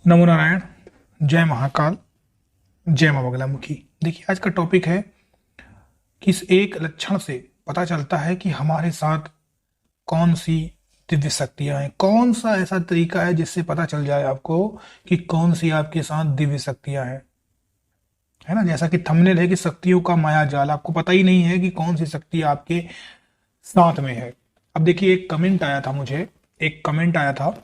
नमो नारायण। जय महाकाल। जय मां बगलामुखी। देखिए, आज का टॉपिक है कि इस एक लक्षण से पता चलता है कि हमारे साथ कौन सी दिव्य शक्तियां हैं। कौन सा ऐसा तरीका है जिससे पता चल जाए आपको कि कौन सी आपके साथ दिव्य शक्तियां हैं। है ना, जैसा कि थंबनेल है कि शक्तियों का माया जाल, आपको पता ही नहीं है कि कौन सी शक्ति आपके साथ में है। अब देखिए, एक कमेंट आया था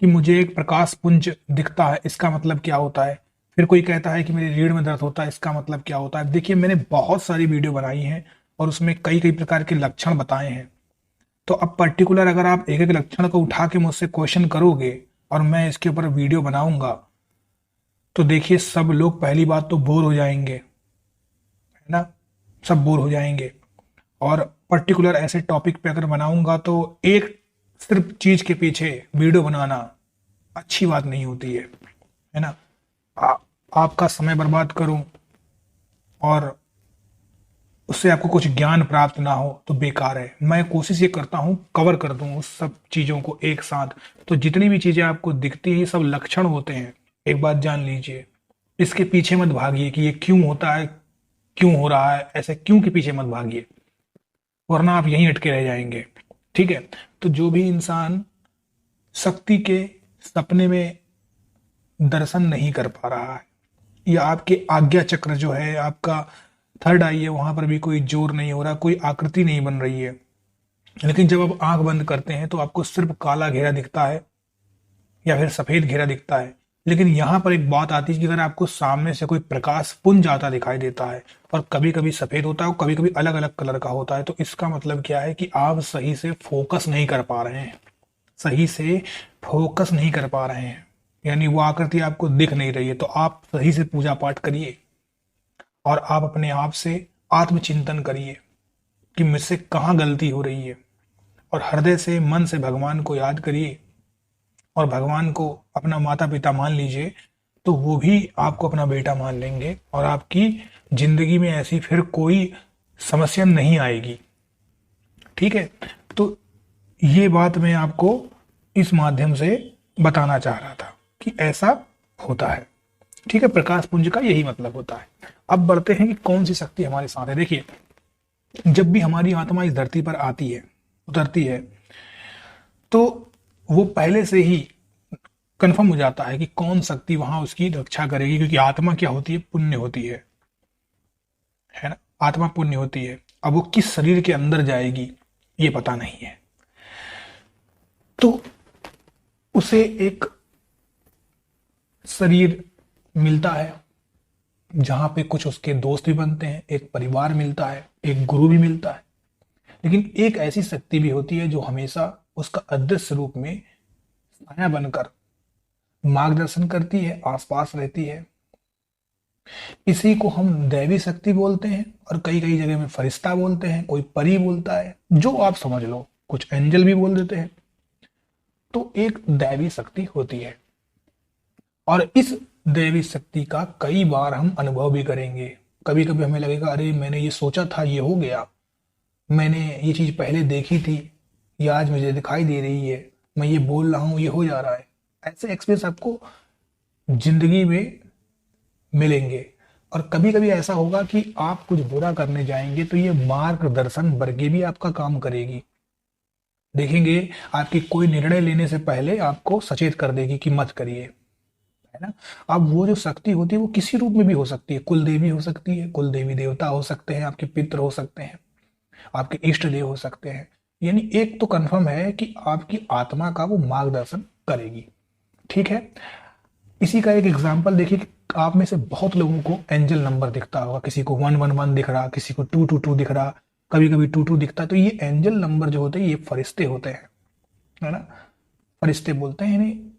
कि मुझे एक प्रकाश पुंज दिखता है, इसका मतलब क्या होता है। फिर कोई कहता है कि मेरी रीढ़ में दर्द होता है, इसका मतलब क्या होता है। देखिए, मैंने बहुत सारी वीडियो बनाई हैं और उसमें कई कई प्रकार के लक्षण बताए हैं। तो अब पर्टिकुलर अगर आप एक एक लक्षण को उठा के मुझसे क्वेश्चन करोगे और मैं इसके ऊपर वीडियो बनाऊंगा, तो देखिए, सब लोग पहली बात तो बोर हो जाएंगे, है ना। सब बोर हो जाएंगे। और पर्टिकुलर ऐसे टॉपिक पे अगर बनाऊंगा तो एक सिर्फ चीज के पीछे वीडियो बनाना अच्छी बात नहीं होती है ना। आ, आपका समय बर्बाद करूं और उससे आपको कुछ ज्ञान प्राप्त ना हो तो बेकार है। मैं कोशिश ये करता हूं कवर कर दूं उस सब चीजों को एक साथ। तो जितनी भी चीजें आपको दिखती है ये सब लक्षण होते हैं। एक बात जान लीजिए, इसके पीछे मत भागिए कि ये क्यों होता है, क्यों हो रहा है, ऐसे क्यों के पीछे मत भागिए, वरना आप यहीं अटके रह जाएंगे। ठीक है। तो जो भी इंसान शक्ति के सपने में दर्शन नहीं कर पा रहा है, या आपके आज्ञा चक्र जो है, आपका थर्ड आई है, वहां पर भी कोई जोर नहीं हो रहा, कोई आकृति नहीं बन रही है, लेकिन जब आप आंख बंद करते हैं तो आपको सिर्फ काला घेरा दिखता है या फिर सफेद घेरा दिखता है। लेकिन यहां पर एक बात आती है कि अगर आपको सामने से कोई प्रकाश पुंज आता दिखाई देता है, और कभी कभी सफेद होता है और कभी कभी अलग अलग कलर का होता है, तो इसका मतलब क्या है कि आप सही से फोकस नहीं कर पा रहे हैं। सही से फोकस नहीं कर पा रहे हैं, यानी वो आकृति आपको दिख नहीं रही है। तो आप सही से पूजा पाठ करिए और आप अपने आप से आत्मचिंतन करिए कि मुझसे कहाँ गलती हो रही है, और हृदय से मन से भगवान को याद करिए और भगवान को अपना माता पिता मान लीजिए, तो वो भी आपको अपना बेटा मान लेंगे और आपकी जिंदगी में ऐसी फिर कोई समस्या नहीं आएगी। ठीक है। तो ये बात मैं आपको इस माध्यम से बताना चाह रहा था कि ऐसा होता है। ठीक है, प्रकाश पुंज का यही मतलब होता है। अब बढ़ते हैं कि कौन सी शक्ति हमारे साथ है। देखिए, जब भी हमारी आत्मा इस धरती पर आती है, उतरती है, तो वो पहले से ही कंफर्म हो जाता है कि कौन शक्ति वहां उसकी रक्षा करेगी, क्योंकि आत्मा क्या होती है, पुण्य होती है ना। आत्मा पुण्य होती है। अब वो किस शरीर के अंदर जाएगी ये पता नहीं है, तो उसे एक शरीर मिलता है जहां पे कुछ उसके दोस्त भी बनते हैं, एक परिवार मिलता है, एक गुरु भी मिलता है। लेकिन एक ऐसी शक्ति भी होती है जो हमेशा उसका अदृश्य रूप में छाया बनकर मार्गदर्शन करती है, आसपास रहती है। इसी को हम दैवी शक्ति बोलते हैं, और कई कई जगह में फरिश्ता बोलते हैं, कोई परी बोलता है, जो आप समझ लो, कुछ एंजल भी बोल देते हैं। तो एक दैवी शक्ति होती है, और इस दैवी शक्ति का कई बार हम अनुभव भी करेंगे। कभी कभी हमें लगेगा, अरे मैंने ये सोचा था, ये हो गया, मैंने ये चीज पहले देखी थी, ये आज मुझे दिखाई दे रही है, मैं ये बोल रहा हूं, ये हो जा रहा है। ऐसे एक्सपीरियंस आपको जिंदगी में मिलेंगे। और कभी कभी ऐसा होगा कि आप कुछ बुरा करने जाएंगे तो ये मार्गदर्शन वर्गे भी आपका काम करेगी। देखेंगे, आपकी कोई निर्णय लेने से पहले आपको सचेत कर देगी कि मत करिए, है ना। अब वो जो शक्ति होती है वो किसी रूप में भी हो सकती है। कुल देवी हो सकती है, कुल देवी देवता हो सकते हैं, आपके पितृ हो सकते हैं, आपके इष्ट देव हो सकते हैं। यानी एक तो कंफर्म है कि आपकी आत्मा का वो मार्गदर्शन करेगी। ठीक है। इसी का एक एग्जांपल देखिए कि आप में से बहुत लोगों को एंजल नंबर दिखता होगा। किसी को 111 दिख रहा, किसी को 222 दिख रहा, कभी कभी 22 दिखता है। तो ये एंजल नंबर जो होते हैं ये फरिश्ते होते हैं, है ना। फरिश्ते बोलते हैं इन्हें,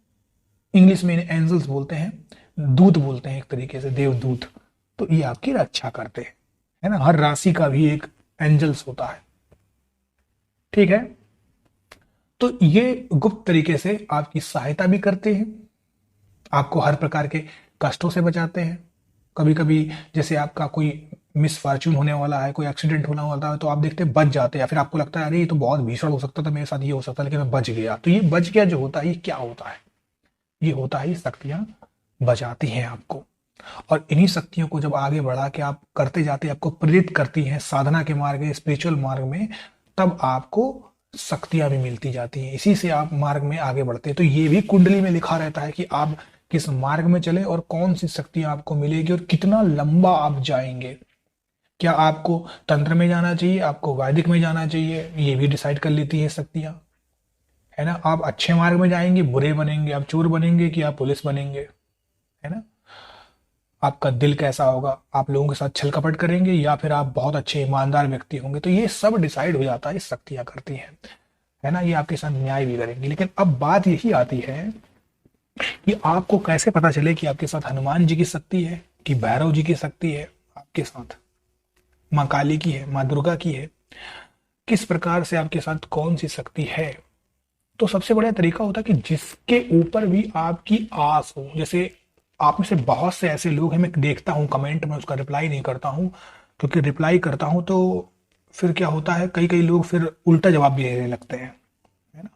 इंग्लिश में इन्हें एंजल्स बोलते हैं, दूत बोलते हैं, एक तरीके से देवदूत। तो ये आपकी रक्षा करते हैं, है ना। हर राशि का भी एक एंजल्स होता है। ठीक है। तो ये गुप्त तरीके से आपकी सहायता भी करते हैं, आपको हर प्रकार के कष्टों से बचाते हैं। कभी कभी जैसे आपका कोई मिसफॉर्च्यून होने वाला है, कोई एक्सीडेंट होने वाला है, तो आप देखते हैं बच जाते हैं, या फिर आपको लगता है अरे ये तो बहुत भीषण हो सकता था, मेरे साथ ये हो सकता है, लेकिन मैं बच गया। तो ये बच गया जो होता है, ये क्या होता है, ये होता है, ये शक्तियां बचाती हैं आपको। और इन्हीं शक्तियों को जब आगे बढ़ा के आप करते जाते हैं, आपको प्रेरित करती हैं साधना के मार्ग में, स्पिरिचुअल मार्ग में, तब आपको शक्तियां भी मिलती जाती हैं। इसी से आप मार्ग में आगे बढ़ते हैं। तो ये भी कुंडली में लिखा रहता है कि आप किस मार्ग में चले और कौन सी शक्तियां आपको मिलेगी और कितना लंबा आप जाएंगे। क्या आपको तंत्र में जाना चाहिए, आपको वैदिक में जाना चाहिए, ये भी डिसाइड कर लेती है शक्तियां, है ना। आप अच्छे मार्ग में जाएंगे, बुरे बनेंगे, आप चोर बनेंगे कि आप पुलिस बनेंगे, है ना। आपका दिल कैसा होगा, आप लोगों के साथ छल कपट करेंगे या फिर आप बहुत अच्छे ईमानदार व्यक्ति होंगे। तो ये सब डिसाइड हो जाता है, शक्तियां करती हैं, है ना। ये आपके साथ न्याय भी करेंगे। लेकिन अब बात यही आती है कि आपको कैसे पता चले कि आपके साथ हनुमान जी की शक्ति है कि भैरव जी की शक्ति है, आपके साथ माँ काली की है, माँ दुर्गा की है, किस प्रकार से आपके साथ कौन सी शक्ति है। तो सबसे बड़ा तरीका होता है कि जिसके ऊपर भी आपकी आस हो। जैसे आप में से बहुत से ऐसे लोग हैं, मैं देखता हूँ कमेंट में, उसका रिप्लाई नहीं करता हूँ, क्योंकि रिप्लाई करता हूँ तो फिर क्या होता है, कई कई लोग फिर उल्टा जवाब भी देने लगते हैं, है ना।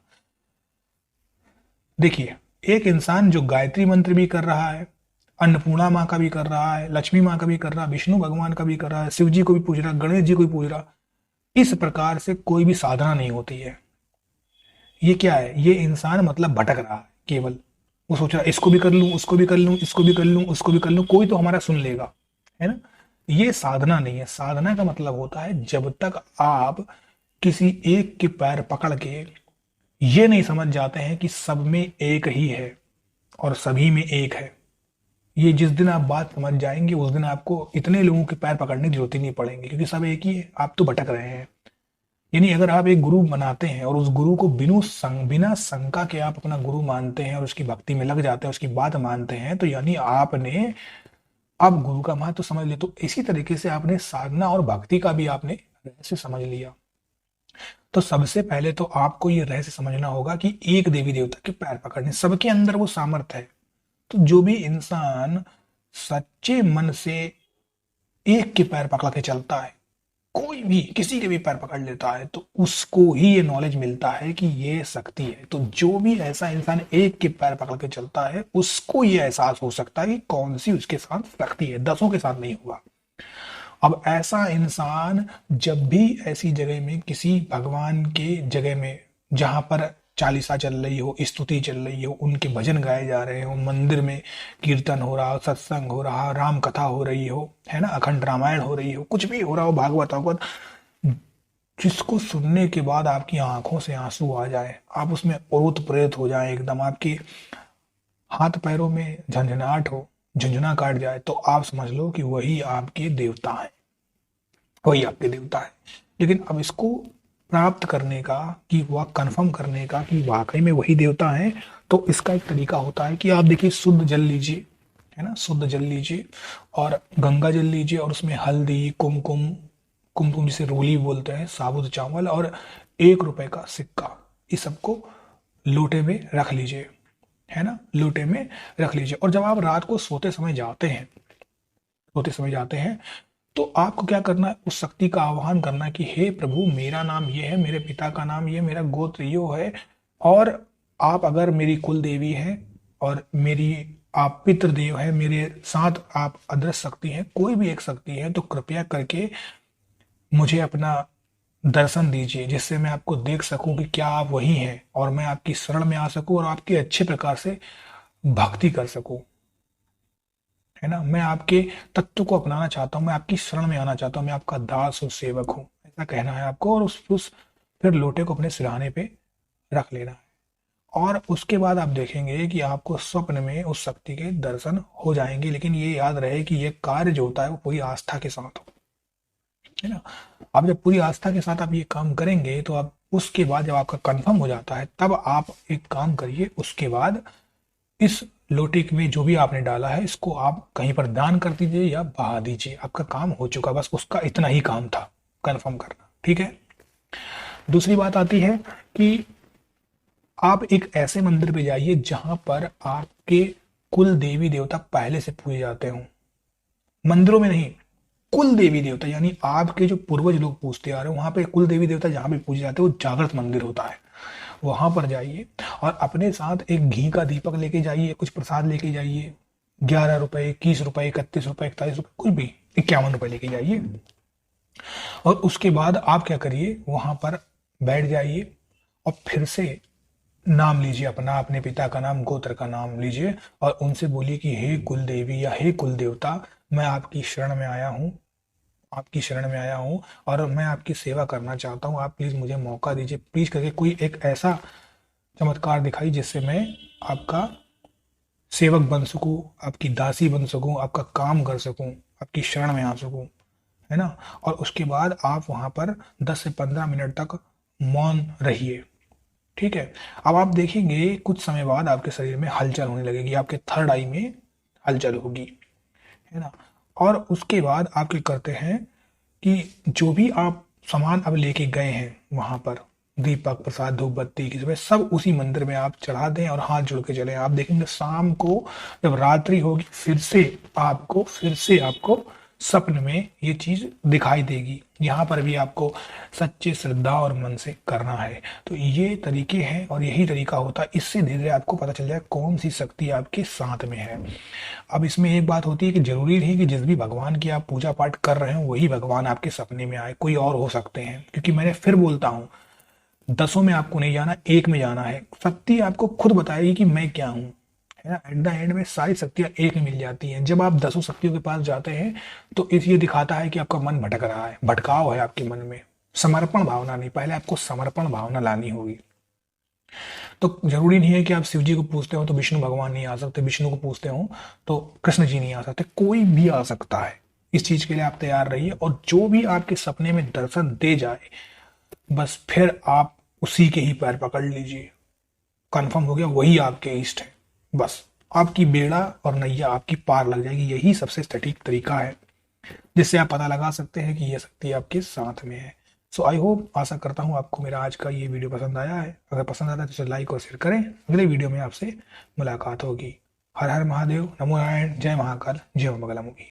देखिए, एक इंसान जो गायत्री मंत्र भी कर रहा है, अन्नपूर्णा माँ का भी कर रहा है, लक्ष्मी माँ का भी कर रहा है, विष्णु भगवान का भी कर रहा है, शिव जी को भी पूज रहा है, गणेश जी को भी पूज रहा, इस प्रकार से कोई भी साधना नहीं होती है। ये क्या है, ये इंसान मतलब भटक रहा है केवल। वो सोच रहा है इसको भी कर लूं, उसको भी कर लूं, इसको भी कर लूं, उसको भी कर लूं, कोई तो हमारा सुन लेगा, है ना। ये साधना नहीं है। साधना का मतलब होता है जब तक आप किसी एक के पैर पकड़ के ये नहीं समझ जाते हैं कि सब में एक ही है और सभी में एक है। ये जिस दिन आप बात समझ जाएंगे उस दिन आपको इतने लोगों के पैर पकड़ने की जरूरत ही नहीं पड़ेगी, क्योंकि सब एक ही है, आप तो भटक रहे हैं। यानी अगर आप एक गुरु बनाते हैं और उस गुरु को बिना शंका के आप अपना गुरु मानते हैं और उसकी भक्ति में लग जाते हैं, उसकी बात मानते हैं, तो यानी आपने अब गुरु का महत्व समझ लिया। तो इसी तरीके से आपने साधना और भक्ति का भी आपने रहस्य समझ लिया। तो सबसे पहले तो आपको ये रहस्य समझना होगा कि एक देवी देवता के पैर पकड़ने, सबके अंदर वो सामर्थ्य है। तो जो भी इंसान सच्चे मन से एक के पैर पकड़ के चलता है, कोई भी किसी के भी पैर पकड़ लेता है, तो उसको ही ये नॉलेज मिलता है कि ये शक्ति है। तो जो भी ऐसा इंसान एक के पैर पकड़ के चलता है, उसको ये एहसास हो सकता है कि कौन सी उसके साथ शक्ति है, दसों के साथ नहीं होगा। अब ऐसा इंसान जब भी ऐसी जगह में, किसी भगवान के जगह में जहां पर चालीसा चल रही हो, स्तुति चल रही हो, उनके भजन गाए जा रहे हो, मंदिर में कीर्तन हो रहा हो, सत्संग हो रहा हो, राम कथा हो रही हो, है ना, अखंड रामायण हो रही हो, कुछ भी हो रहा हो, भागवत भागवत, जिसको सुनने के बाद आपकी आंखों से आंसू आ जाए, आप उसमें ओत प्रेत हो जाए, एकदम आपके हाथ पैरों में झंझनाहट हो, झुंझुना काट जाए, तो आप समझ लो कि वही आपके देवता है, वही आपके देवता है। लेकिन अब इसको प्राप्त करने का, कि वह कंफर्म करने का कि वाकई में वही देवता है, तो इसका एक तरीका होता है कि आप देखिए, शुद्ध जल लीजिए, है ना, शुद्ध जल लीजिए और गंगा जल लीजिए और उसमें हल्दी, कुमकुम, कुमकुम जिसे रोली बोलते हैं, साबुत चावल और 1 रुपए का सिक्का, इस सबको लोटे में रख लीजिए, है ना, लोटे में रख लीजिए। और जब आप रात को सोते समय जाते हैं तो आपको क्या करना है, उस शक्ति का आह्वान करना है कि हे प्रभु, मेरा नाम ये है, मेरे पिता का नाम ये, मेरा गोत्र यो है, और आप अगर मेरी कुल देवी है और मेरी आप पितृदेव है, मेरे साथ आप अदृश्य शक्ति हैं, कोई भी एक शक्ति है, तो कृपया करके मुझे अपना दर्शन दीजिए, जिससे मैं आपको देख सकूं कि क्या आप वही हैं और मैं आपकी शरण में आ सकूं और आपकी अच्छे प्रकार से भक्ति कर सकूं, है ना। मैं आपके तत्व को अपनाना चाहता हूँ, मैं आपकी शरण में आना चाहता हूँ, मैं आपका दास और सेवक हूँ, ऐसा कहना है आपको। और उस फिर लोटे को अपने सिरहाने पे रख लेना है। और उसके बाद आप देखेंगे कि आपको स्वप्न में उस शक्ति के दर्शन हो जाएंगे। लेकिन ये याद रहे कि ये कार्य जो होता है वो पूरी आस्था के साथ हो, है ना। आप जब पूरी आस्था के साथ आप ये काम करेंगे तो आप उसके बाद जब आपका कंफर्म हो जाता है, तब आप एक काम करिए, उसके बाद इस लोटे में जो भी आपने डाला है, इसको आप कहीं पर दान कर दीजिए या बहा दीजिए, आपका काम हो चुका। बस उसका इतना ही काम था, कंफर्म करना, ठीक है। दूसरी बात आती है कि आप एक ऐसे मंदिर पे जाइए जहां पर आपके कुल देवी देवता पहले से पूजे जाते हों। मंदिरों में नहीं, कुल देवी देवता, यानी आपके जो पूर्वज लोग पूजते आ रहे हो, वहां पे कुल देवी देवता जहां पे पूजे जाते हैं वो जागृत मंदिर होता है। वहां पर जाइए और अपने साथ एक घी का दीपक लेके जाइए, कुछ प्रसाद लेके जाइए, 11 रुपए, 21 रुपए, 31 रुपए, 41 रुपए, कुछ भी, 51 रुपए लेके जाइए। और उसके बाद आप क्या करिए, वहां पर बैठ जाइए और फिर से नाम लीजिए अपना, अपने पिता का नाम, गोत्र का नाम लीजिए और उनसे बोलिए कि हे कुल देवी या हे कुल देवता, मैं आपकी शरण में आया हूँ, आपकी शरण में आया हूँ और मैं आपकी सेवा करना चाहता हूँ। आप प्लीज़ मुझे मौका दीजिए, प्लीज़ करके कोई एक ऐसा चमत्कार दिखाई जिससे मैं आपका सेवक बन सकूँ, आपकी दासी बन सकूँ, आपका काम कर सकूँ, आपकी शरण में आ सकूँ, है ना। और उसके बाद आप वहाँ पर 10 से 15 मिनट तक मौन रहिए, ठीक है। अब आप देखेंगे कुछ समय बाद आपके शरीर में हलचल होने लगेगी, आपके थर्ड आई में हलचल होगी, है ना। और उसके बाद आप क्या करते हैं कि जो भी आप सामान अब लेके गए हैं वहां पर, दीपक, प्रसाद, धूप बत्ती, किसी में, सब उसी मंदिर में आप चढ़ा दें और हाथ जोड़ के चले। आप देखेंगे शाम को जब रात्रि होगी फिर से आपको सपन में ये चीज दिखाई देगी। यहाँ पर भी आपको सच्चे श्रद्धा और मन से करना है। तो ये तरीके हैं और यही तरीका होता है, इससे धीरे धीरे आपको पता चल जाए कौन सी शक्ति आपके साथ में है। अब इसमें एक बात होती है कि जरूरी नहीं कि जिस भी भगवान की आप पूजा पाठ कर रहे हो वही भगवान आपके सपने में आए, कोई और हो सकते हैं। क्योंकि मैंने फिर बोलता हूँ, 10 में आपको नहीं जाना, एक में जाना है। शक्ति आपको खुद बताएगी कि मैं क्या हूँ, है ना। एट द एंड में सारी शक्तियां एक में मिल जाती हैं। जब आप 10 शक्तियों के पास जाते हैं तो इस ये दिखाता है कि आपका मन भटक रहा है, भटकाव है आपके मन में, समर्पण भावना नहीं। पहले आपको समर्पण भावना लानी होगी। तो जरूरी नहीं है कि आप शिव जी को पूछते हो तो विष्णु भगवान नहीं आ सकते, विष्णु को पूछते हो तो कृष्ण जी नहीं आ सकते, कोई भी आ सकता है। इस चीज के लिए आप तैयार रहिए और जो भी आपके सपने में दर्शन दे जाए बस फिर आप उसी के ही पैर पकड़ लीजिए। कंफर्म हो गया, वही आपके इष्ट है। बस आपकी बेड़ा और नैया आपकी पार लग जाएगी। यही सबसे सटीक तरीका है जिससे आप पता लगा सकते हैं कि यह शक्ति आपके साथ में है। सो आई होप, आशा करता हूँ आपको मेरा आज का ये वीडियो पसंद आया है। अगर पसंद आता है तो इसे लाइक और शेयर करें। अगले वीडियो में आपसे मुलाकात होगी। हर हर महादेव, नमो नारायण, जय महाकाल, जय मंगला मुखी।